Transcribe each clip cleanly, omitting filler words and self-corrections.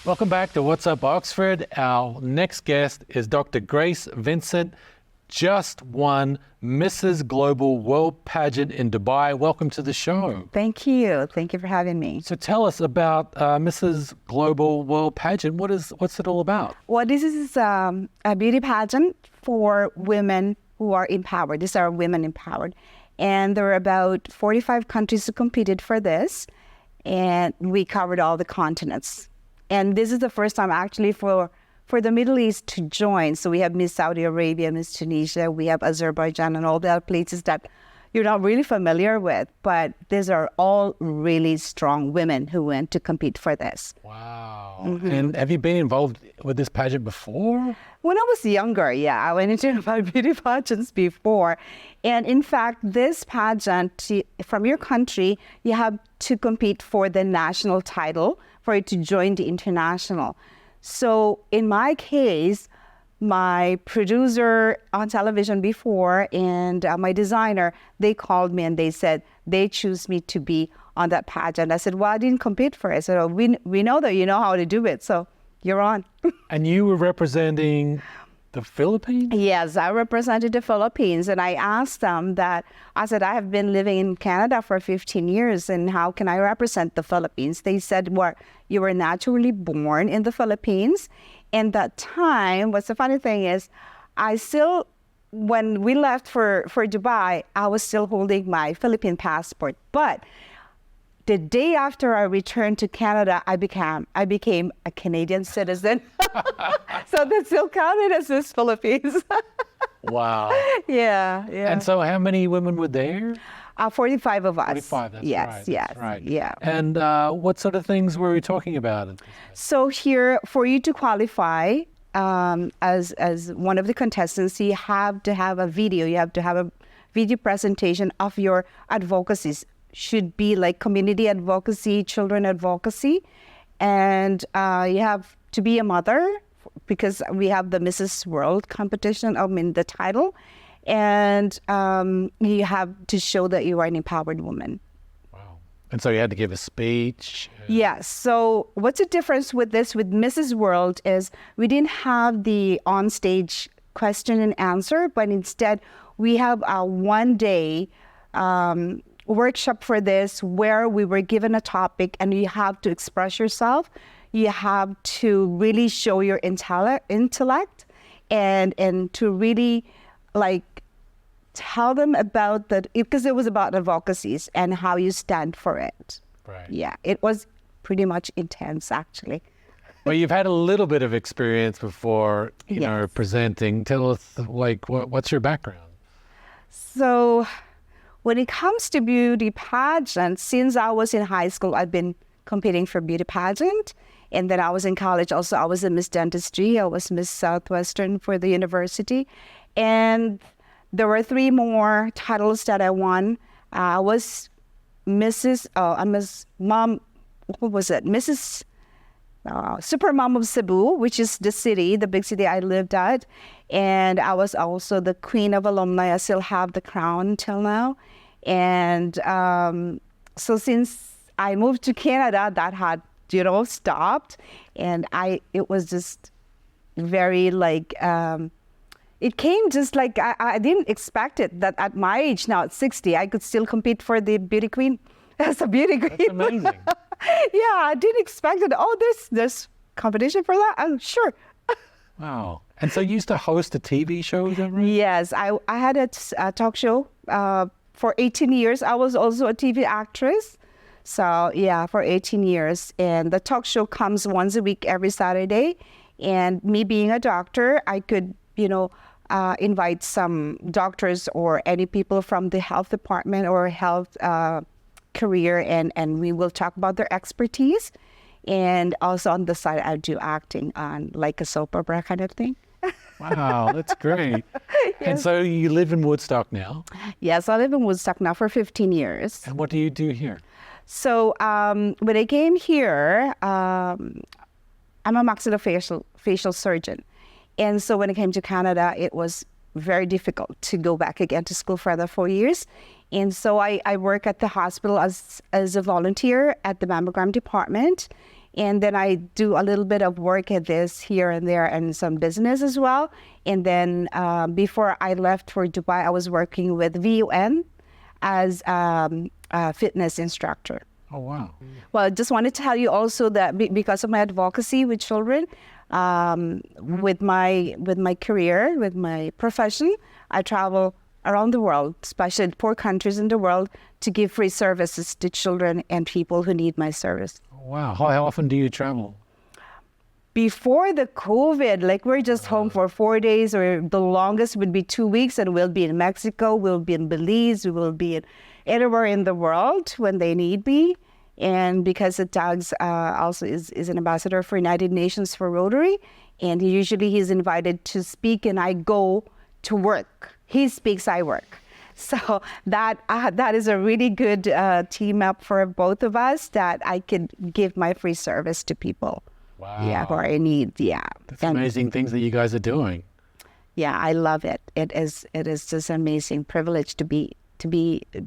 Welcome back to What's Up Oxford. Our next guest is Dr. Grace Vincent, just won Mrs. Global World Pageant in Dubai. Welcome to the show. Thank you. Thank you for having me. So tell us about Mrs. Global World Pageant. What's it all about? Well, this is a beauty pageant for women who are empowered. These are women empowered. And there are about 45 countries who competed for this. And we covered all the continents. And this is the first time actually for the Middle East to join. So we have Miss Saudi Arabia, Miss Tunisia, we have Azerbaijan, and all the other places that you're not really familiar with. But these are all really strong women who went to compete for this. Wow. Mm-hmm. And have you been involved with this pageant before? When I was younger, yeah, I went into beauty pageants before. And in fact, this pageant, from your country, you have to compete for the national title for it to join the international. So in my case, my producer on television before and my designer, they called me and they said they choose me to be on that pageant. I said, well, I didn't compete for it. I said, oh, we know that you know how to do it, so you're on. And you were representing the Philippines? Yes, I represented the Philippines, and I asked them that, I said, I have been living in Canada for 15 years, and how can I represent the Philippines? They said, well, you were naturally born in the Philippines. And that time, what's the funny thing is, when we left for Dubai, I was still holding my Philippine passport. But the day after I returned to Canada, I became a Canadian citizen. So that still counted as Miss Philippines. Wow. Yeah. And so how many women were there? 45 of us. 45, that's yes, right. Yes, that's right. Yeah. And what sort of things were we talking about? So here, for you to qualify as one of the contestants, you have to have a video. You have to have a video presentation of your advocacies. Should be like community advocacy, children advocacy. And you have to be a mother because we have the Mrs. World competition, the title. And you have to show that you are an empowered woman. Wow. And so you had to give a speech? Yes. So what's the difference with this, with Mrs. World, is we didn't have the on-stage question and answer, but instead we have a one-day workshop for this where we were given a topic and you have to express yourself. You have to really show your intellect and to really tell them about that, because it was about advocacies and how you stand for it. Right. Yeah, it was pretty much intense actually. Well, you've had a little bit of experience before, you know, Yes. presenting. Tell us, what's your background? So when it comes to beauty pageants, since I was in high school, I've been competing for beauty pageant. And then I was in college also. I was in Miss Dentistry. I was Miss Southwestern for the university. And there were 3 more titles that I won. I was Mrs. Super Mom of Cebu, which is the big city I lived at. And I was also the Queen of Alumni. I still have the crown till now. And so since I moved to Canada, that had, stopped. And it was just very it came just like, I didn't expect it that at my age now, at 60, I could still compete for the beauty queen. As a beauty queen. That's amazing. Yeah, I didn't expect it. Oh, there's competition for that? I'm sure. Wow. And so you used to host a TV show, is that right? Yes, I had a talk show for 18 years. I was also a TV actress. So yeah, for 18 years. And the talk show comes once a week, every Saturday. And me being a doctor, I could, invite some doctors or any people from the health department or health career, and we will talk about their expertise. And also on the side, I do acting on like a soap opera kind of thing. Wow, that's great. Yes. And so you live in Woodstock now? Yes, I live in Woodstock now for 15 years. And what do you do here? So when I came here, I'm a maxillofacial surgeon. And so when I came to Canada, it was very difficult to go back again to school for the 4 years. And so I work at the hospital as a volunteer at the mammogram department. And then I do a little bit of work at this here and there and some business as well. And then before I left for Dubai, I was working with VUN as a fitness instructor. Oh, wow. Well, I just want to tell you also that because of my advocacy with children, with my career, with my profession, I travel around the world, especially in poor countries in the world, to give free services to children and people who need my service. Wow. How often do you travel? Before the COVID, like we're just home for 4 days, or the longest would be 2 weeks, and we'll be in Mexico, we'll be in Belize, we will be anywhere in the world when they need me. And because Doug's also is an ambassador for United Nations for Rotary, and he's invited to speak, and I go to work. He speaks, I work. So that is a really good team up for both of us, that I could give my free service to people. Wow. Yeah, who are in need. Yeah. That's amazing things that you guys are doing. Yeah, I love it. It is just an amazing privilege to be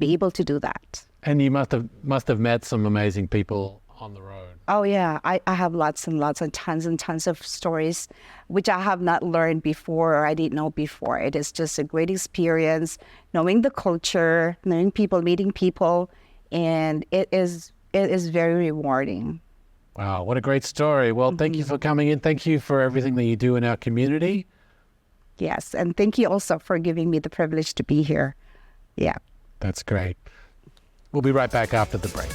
able to do that. And you must have met some amazing people on the road. Oh yeah, I have lots and lots and tons of stories which I have not learned before, or I didn't know before. It is just a great experience, knowing the culture, knowing people, meeting people, and it is very rewarding. Wow, what a great story. Well, thank you for coming in. Thank you for everything that you do in our community. Yes, and thank you also for giving me the privilege to be here. Yeah. That's great. We'll be right back after the break.